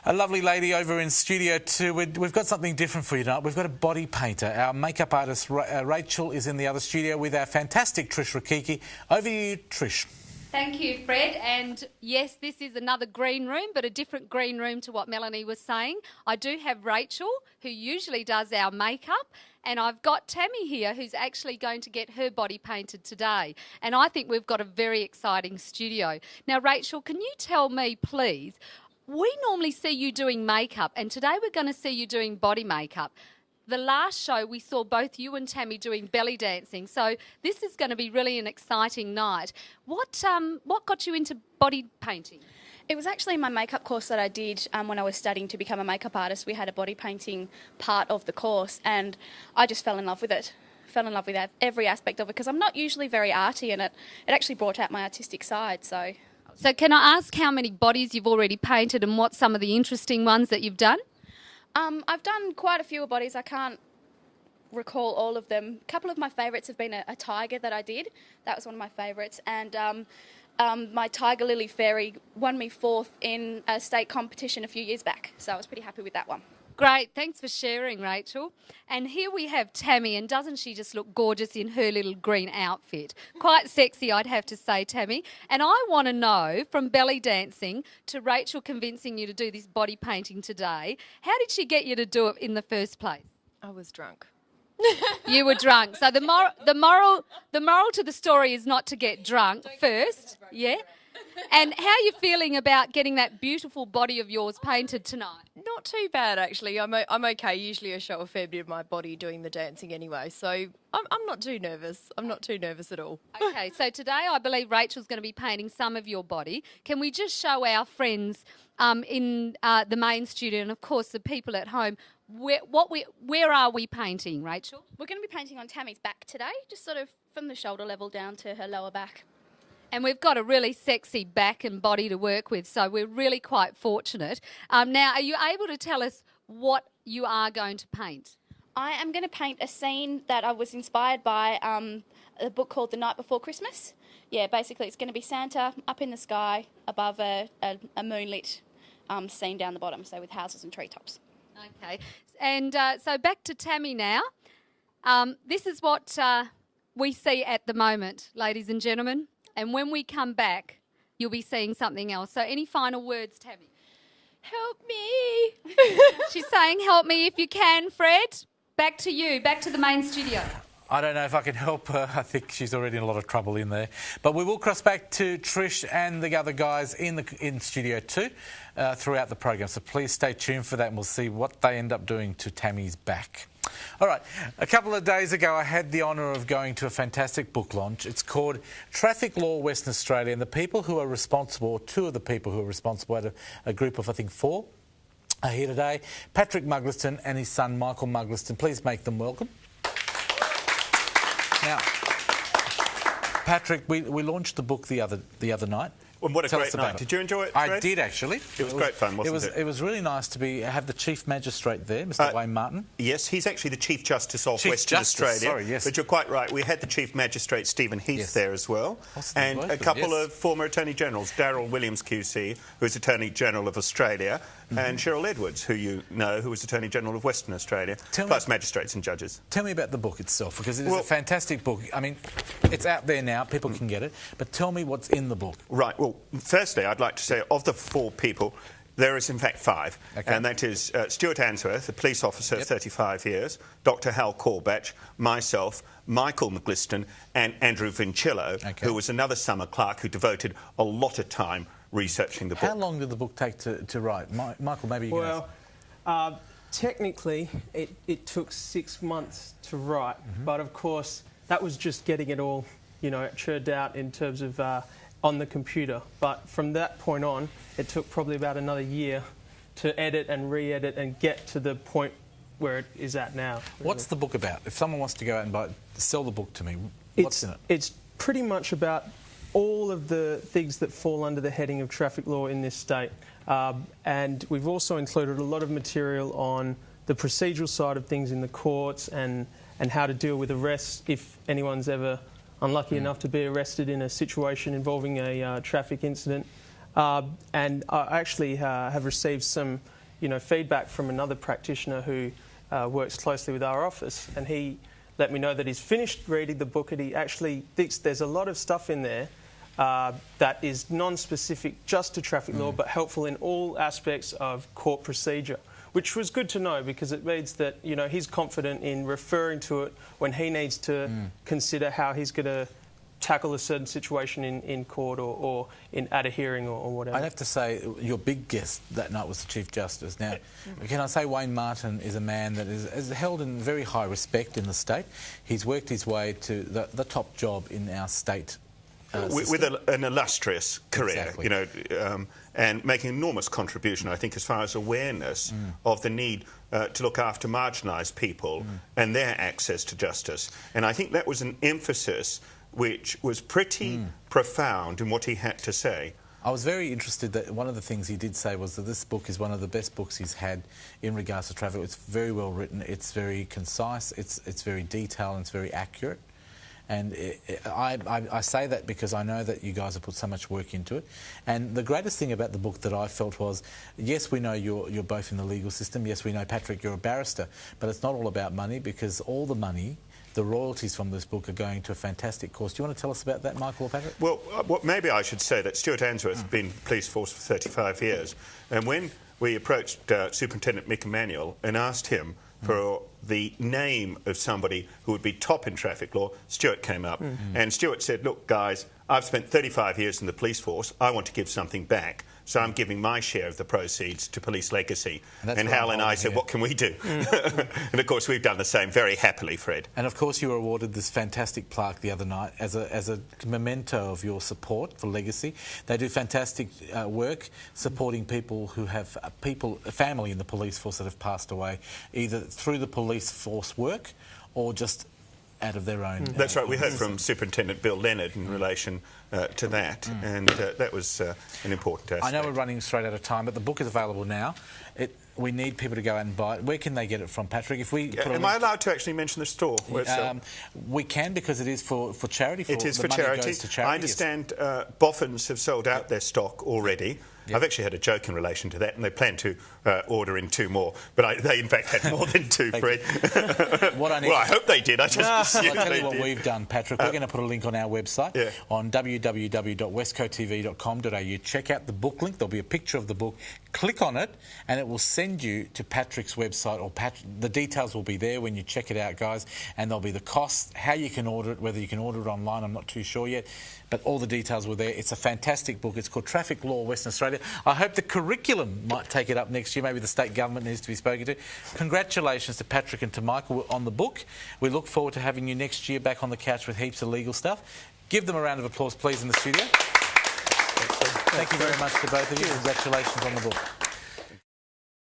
A lovely lady over in Studio 2. We've got something different for you tonight. We've got a body painter. Our makeup artist, Rachel, is in the other studio with our fantastic Trish Rakiki. Over to you, Trish. Thank you, Fred. And yes, this is another green room, but a different green room to what Melanie was saying. I do have Rachel, who usually does our makeup, and I've got Tammy here, who's actually going to get her body painted today. And I think we've got a very exciting studio. Now, Rachel, can you tell me, please, we normally see you doing makeup, and today we're going to see you doing body makeup. The last show we saw both you and Tammy doing belly dancing, so this is going to be really an exciting night. What got you into body painting? It was actually my makeup course that I did when I was studying to become a makeup artist. We had a body painting part of the course, and I just fell in love with it. Fell in love with every aspect of it because I'm not usually very arty, and it actually brought out my artistic side. So can I ask how many bodies you've already painted and what some of the interesting ones that you've done? I've done quite a few bodies. I can't recall all of them. A couple of my favourites have been a tiger that I did. That was one of my favourites. And my tiger lily fairy won me 4th in a state competition a few years back. So I was pretty happy with that one. Great, thanks for sharing, Rachel. And here we have Tammy, and doesn't she just look gorgeous in her little green outfit? Quite sexy, I'd have to say, Tammy. And I want to know, from belly dancing to Rachel convincing you to do this body painting today, how did she get you to do it in the first place? I was drunk. You were drunk. So the moral to the story is not to get drunk first, yeah? And how are you feeling about getting that beautiful body of yours painted tonight? Not too bad, actually. I'm okay. Usually I show a fair bit of my body doing the dancing anyway, so I'm not too nervous. I'm not too nervous at all. Okay, so today I believe Rachel's going to be painting some of your body. Can we just show our friends in the main studio and, of course, the people at home, where are we painting, Rachel? We're going to be painting on Tammy's back today, just sort of from the shoulder level down to her lower back. And we've got a really sexy back and body to work with, so we're really quite fortunate. Now, are you able to tell us what you are going to paint? I am going to paint a scene that I was inspired by a book called The Night Before Christmas. Yeah, basically it's going to be Santa up in the sky above a moonlit scene down the bottom, so with houses and treetops. Okay, and so back to Tammy now. This is what we see at the moment, ladies and gentlemen. And when we come back, you'll be seeing something else. So any final words, Tammy? Help me. She's saying help me if you can, Fred. Back to you, back to the main studio. I don't know if I can help her. I think she's already in a lot of trouble in there. But we will cross back to Trish and the other guys in Studio 2 throughout the program. So please stay tuned for that and we'll see what they end up doing to Tammy's back. All right, a couple of days ago I had the honour of going to a fantastic book launch. It's called Traffic Law Western Australia, and the people who are responsible, or 2 of the people who are responsible, out of a group of I think 4, are here today. Patrick Mugliston and his son Michael Mugliston. Please make them welcome. Now, Patrick, we launched the book the other night. Well, what a great night. Did you enjoy it, Fred? I did, actually. It was great fun, wasn't it? It was really nice to have the Chief Magistrate there, Mr Wayne Martin. Yes, he's actually the Chief Justice of Western Australia. Sorry, yes. But you're quite right. We had the Chief Magistrate, Stephen Heath, there as well. And a couple of former Attorney Generals, Darryl Williams QC, who's Attorney General of Australia, and Cheryl Edwards, who you know, who was Attorney General of Western Australia, plus magistrates and judges. Tell me about the book itself, because it is a fantastic book. I mean, it's out there now, people can get it, but tell me what's in the book. Right, well, firstly, I'd like to say, of the 4 people, there is in fact 5, and that is Stuart Answorth, a police officer, 35 years, Dr Hal Corbett, myself, Michael Mugliston, and Andrew Vincillo, who was another summer clerk who devoted a lot of time researching the book. How long did the book take to write? Michael, maybe you can answer. Technically, it took 6 months to write, but of course, that was just getting it all, churned out in terms of on the computer. But from that point on, it took probably about another year to edit and re-edit and get to the point where it is at now. Really. What's the book about? If someone wants to go out and sell the book to me, what's in it? It's pretty much about all of the things that fall under the heading of traffic law in this state. And we've also included a lot of material on the procedural side of things in the courts and how to deal with arrests if anyone's ever unlucky enough to be arrested in a situation involving a traffic incident. And I actually have received some, feedback from another practitioner who works closely with our office, and he let me know that he's finished reading the book and he actually thinks there's a lot of stuff in there that is non-specific just to traffic law, but helpful in all aspects of court procedure, which was good to know because it means that, he's confident in referring to it when he needs to consider how he's going to tackle a certain situation in court or at a hearing or whatever. I'd have to say your big guest that night was the Chief Justice. Now, can I say Wayne Martin is a man that is held in very high respect in the state. He's worked his way to the top job in our state with an illustrious career, Exactly. And making an enormous contribution, I think, as far as awareness of the need to look after marginalised people and their access to justice. And I think that was an emphasis which was pretty profound in what he had to say. I was very interested that one of the things he did say was that this book is one of the best books he's had in regards to traffic. It's very well written, it's very concise, it's very detailed and it's very accurate. And I say that because I know that you guys have put so much work into it. And the greatest thing about the book that I felt was, yes, we know you're both in the legal system. Yes, we know, Patrick, you're a barrister. But it's not all about money, because all the money, the royalties from this book, are going to a fantastic cause. Do you want to tell us about that, Michael or Patrick? Well, maybe I should say that Stuart Answorth has been in the police force for 35 years. And when we approached Superintendent Mick Emanuel and asked him for the name of somebody who would be top in traffic law, Stuart came up. And Stuart said, look, guys, I've spent 35 years in the police force. I want to give something back. So I'm giving my share of the proceeds to Police Legacy. And Hal and I said, what can we do? And, of course, we've done the same very happily, Fred. And, of course, you were awarded this fantastic plaque the other night as a memento of your support for Legacy. They do fantastic work supporting people who have family in the police force that have passed away, either through the police force work or just out of their own... That's right. We heard from Superintendent Bill Leonard in relation to that, and that was an important aspect. I know we're running straight out of time, but the book is available now. We need people to go out and buy it. Where can they get it from, Patrick? If we am I allowed to actually mention the store? We can, because it is for charity. It is for charity. Goes to charity. I understand Boffins have sold out their stock already. Yep. I've actually had a joke in relation to that, and they plan to order in 2 more. But they, in fact, had more than 2, Fred. Well, I hope they did. I just I'll tell you what we've done, Patrick. We're going to put a link on our website on www.westcoasttv.com.au. Check out the book link. There'll be a picture of the book. Click on it, and it will send you to Patrick's website. Or the details will be there when you check it out, guys. And there'll be the costs, how you can order it, whether you can order it online. I'm not too sure yet. But all the details were there. It's a fantastic book. It's called Traffic Law Western Australia. I hope the curriculum might take it up next year. Maybe the state government needs to be spoken to. Congratulations to Patrick and to Michael on the book. We look forward to having you next year back on the couch with heaps of legal stuff. Give them a round of applause, please, in the studio. Thank you very much to both of you. Congratulations on the book.